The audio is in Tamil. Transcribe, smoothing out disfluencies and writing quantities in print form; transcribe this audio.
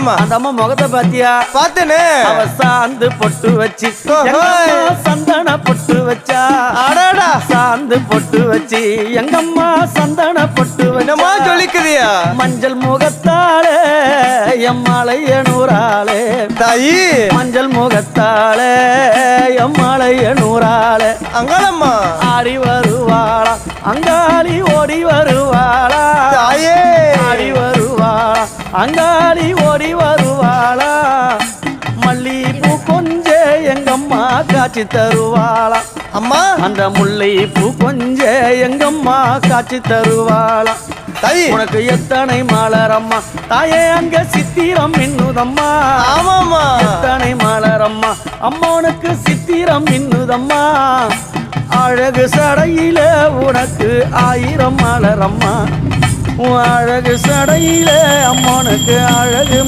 ஆமாமா. அந்த அம்மா முகத்தை பாத்தியா? பார்த்தேனே. அவ சாந்து பொட்டு வச்சு சந்தன பொட்டு வச்சா. அடடா. சாந்து பொட்டு வச்சு எங்கம்மா சந்தன பொட்டு என்னமா வச்சா. சொல்லிக்குதியா? மஞ்சள் முகத்தாளே எம்மாளைய நூறாளே தாயி. மஞ்சள் முகத்தாளே எம்மாளைய நூறாளே அங்காளம்மா. ஆடி வருவாளா அங்காளி ஓடி வருவாளா. தாயே. ஆடி வருவாளா அங்காளி ஓடி வருவாளா. மல்லிகைப்பூ கொஞ்ச எங்கம்மா காட்சி தருவாளா. அம்மா. அந்த முல்லைப்பூ கொஞ்ச எங்கம்மா காட்சி தருவாளா. தாயி. உனக்கு எத்தனை மலரம்மா தாயே அங்க சித்திரம் மின்னுதம்மா. ஆமாமா. எத்தனை மலரம்மா அம்மா உனக்கு சித்திரம் மின்னுதம்மா. அழகு சடையில உனக்கு 1000 மலரம்மா. உன் அழகு சடையில அம்மா உனக்கு அழகு